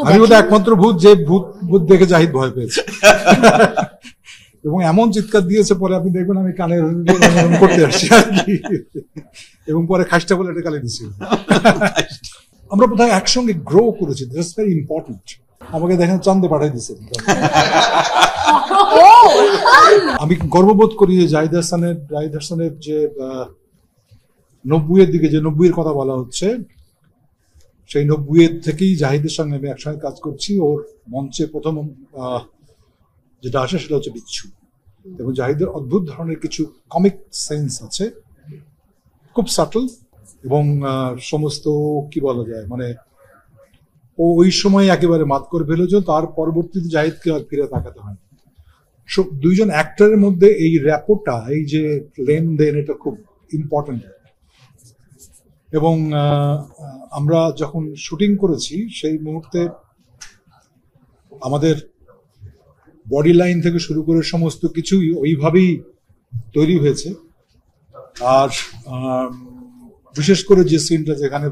আমি বোধহয় একমাত্র ভূত যে ভূত ভূত দেখে জাহিদ ভয় পেয়েছে এবং এমন চিৎকার দিয়েছে, পরে আপনি দেখবেন আমি কানে করতে আসছি আর কি, এবং পরে খাসটা বলে এটা কালে দিচ্ছি। আমরা বোধহয় একসঙ্গে গ্রো করেছি, দ্যাটস ভেরি ইম্পর্টেন্ট। আমাকে দেখেন চান্দে পাঠাই দিচ্ছে। আমি গর্ববোধ করি যে জাহিদ হাসানের যে 90-এর দিকে যে 90-এর কথা বলা হচ্ছে, সেই 90-এর থেকেই জাহিদের সঙ্গে আমি একসঙ্গে কাজ করছি। ওর মঞ্চে প্রথম যেটা আসে সেটা হচ্ছে বিচ্ছু, এবং জাহিদের অদ্ভুত ধরনের কিছু কমিক সেন্স আছে, খুব সাটল, এবং সমস্ত কি বলা যায়, মানে ও ওই সময় একেবারে মাত করে ফেলেছে। তার পরবর্তীতে জাহিদকে আর ফিরে তাকাতে হয়। দুইজন অ্যাক্টরের মধ্যে এই র্যাপোটা, এই যে লেনদেন, এটা খুব ইম্পর্টেন্ট। এবং আমরা যখন শুটিং করেছি সেই মুহূর্তে আমাদের বডি লাইন থেকে শুরু করে সমস্ত কিছুই ওইভাবেই তৈরি হয়েছে। আর বিশেষ করে যে সিনটা যেখানে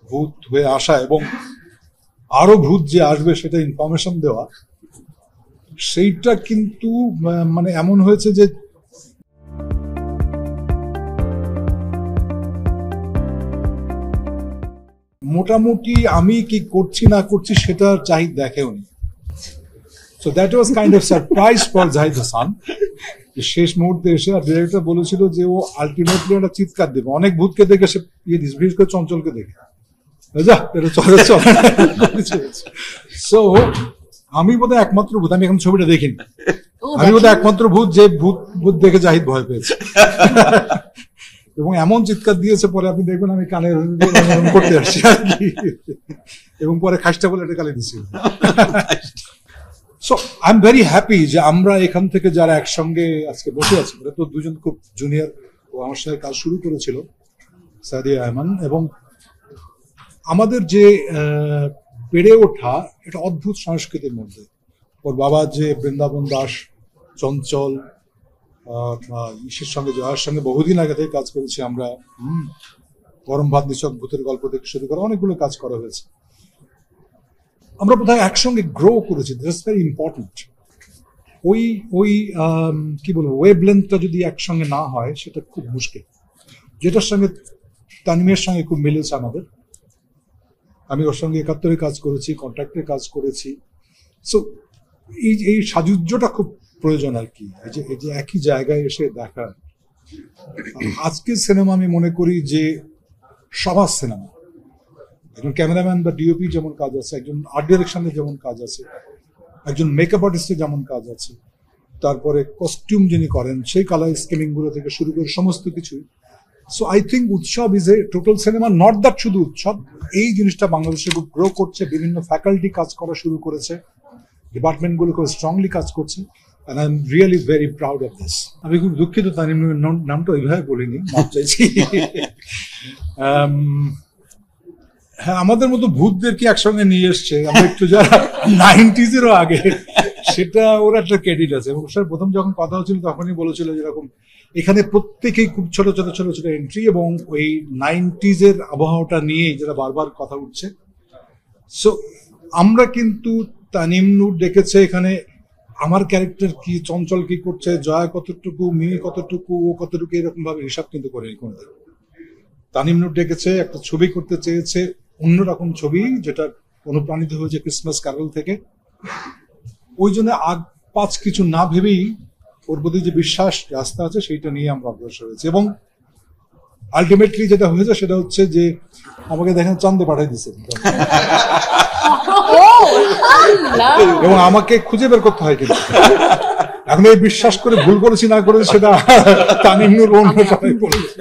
ভূত হয়ে আসা এবং আরো ভূত যে আসবে সেটা ইনফরমেশন দেওয়া, সেইটা কিন্তু মানে এমন হয়েছে যে মোটামুটি আমি কি করছি না করছি সেটা জাহিদ দেখেওনি। So that was kind of surprise for Zahid Hasan. শেষ মুহূর্তে এসে আর ডিরেক্টর বলেছিল যে ও আলটিমেটলি একটা চিৎকার দেবে, অনেক ভূতকে দেখে সে বিশেষ করে চঞ্চলকে দেখে, যা এটা চলে চলে। সো আমি বোধহয় একমাত্র ভূত, আমি এখন ছবিটা দেখিনি, আমি বোধহয় একমাত্র ভূত যে ভূত দেখে জাহিদ ভয় পেয়েছে এবং এমন চিৎকার দিয়েছে, পরে আপনি দেখবেন আমি কানে করতে আসছি আর কি, এবং পরে খাসটা বলে এটা কালে দিচ্ছি। So I am very happy যে আমরা এখান থেকে যারা একসঙ্গে আজকে বসে আছি, তো দুজন খুব জুনিয়র ও আমার সাথে কাজ শুরু করেছিল, সাদিয়া আয়মান, এবং আমাদের যে বেড়ে ওঠা এটা অদ্ভুত সংস্কৃতির মধ্যে। ওর বাবা যে বৃন্দাবন দাস, চঞ্চল, ইসের সঙ্গে যার সঙ্গে বহুদিন আগে থেকে কাজ করেছি আমরা, গরম ভাত নিছক, ভূতের গল্প থেকে শুরু করে অনেকগুলো কাজ করা হয়েছে। আমরা বোধহয় একসঙ্গে গ্রো করেছি, দ্যাটস ভেরি ইম্পর্টেন্ট। ওই কি বলবো, ওয়েভ লেন্থটা যদি একসঙ্গে না হয় সেটা খুব মুশকিল। যেটার সঙ্গে তানিমের সঙ্গে খুব মিলেছে আমাদের, আমি ওর সঙ্গে 71-এ কাজ করেছি, কন্ট্রাক্টে কাজ করেছি। সো এই সাযুজ্যটা খুব প্রয়োজন আর কি, এই যে একই জায়গায় এসে দেখা। আজকের সিনেমা আমি মনে করি যে সবার সিনেমা, একজন ক্যামেরাম্যান বা ডিওপি যেমন কাজ আছে, একজন আর্ট ডিরেকশনের যেমন কাজ আছে, একজন মেকআপ আর্টিস্টের যেমন কাজ আছে, তারপরে কস্টিউম যিনি করেন সেই কালার স্কিমিং গুলো থেকে শুরু করে সমস্ত কিছুই। সো আই থিঙ্ক উৎসব is a total cinema, not that শুধু উৎসব। এই জিনিসটা বাংলাদেশে খুব গ্রো করছে, বিভিন্ন ফ্যাকাল্টি কাজ করা শুরু করেছে, ডিপার্টমেন্ট গুলো খুব স্ট্রংলি কাজ করছে, and I'm really very proud of this. আমি খুব দুঃখিত তানিমের নামটা ওইভাবে বলিনি, মাপ চাইছি। হ্যাঁ, আমাদের মতো ভূতদেরকে একসঙ্গে নিয়ে এসছে, আমরা একটু যারা 90s-এরও আগে, সেটা ওর একটা ক্রেডিট আছে। এবং স্যার প্রথম যখন কথা হচ্ছিল তখনই বলেছিল যেরকম এখানে প্রত্যেকেই খুব ছোট ছোট ছোট ছোট এন্ট্রি, এবং ওই 90s-এর আবহাওয়াটা নিয়ে যেটা বারবার কথা উঠছে। সো আমরা কিন্তু তানিম নূর ডেকেছে এখানে, আমার ক্যারেক্টার কি, চঞ্চল কি করছে, জয়া কতটুকু, মিমি কতটুকু, ও কতটুকু, এরকম ভাবে হিসাব কিন্তু করেনি কোনোদিন। তানিম নূর ডেকেছে, একটা ছবি করতে চেয়েছে, অন্যরকম ছবি যেটা অনুপ্রাণিত হয়েছে ক্রিসমাস ক্যারল থেকে। ওই জন্য আগ পাঁচ কিছু না ভেবেই ওর প্রতি যে বিশ্বাস রাস্তা আছে সেইটা নিয়ে আমরা অগ্রসর হয়েছি। এবং আলটিমেটলি যেটা হয়েছে সেটা হচ্ছে যে আমাকে দেখেন চান্দে পাঠাই দিচ্ছে, এবং আমাকে খুঁজে বের করতে হয়। কিন্তু এখন এই বিশ্বাস করে ভুল করেছি না করেছি সেটা তানিম নূর অন্য সবাই বলেছে।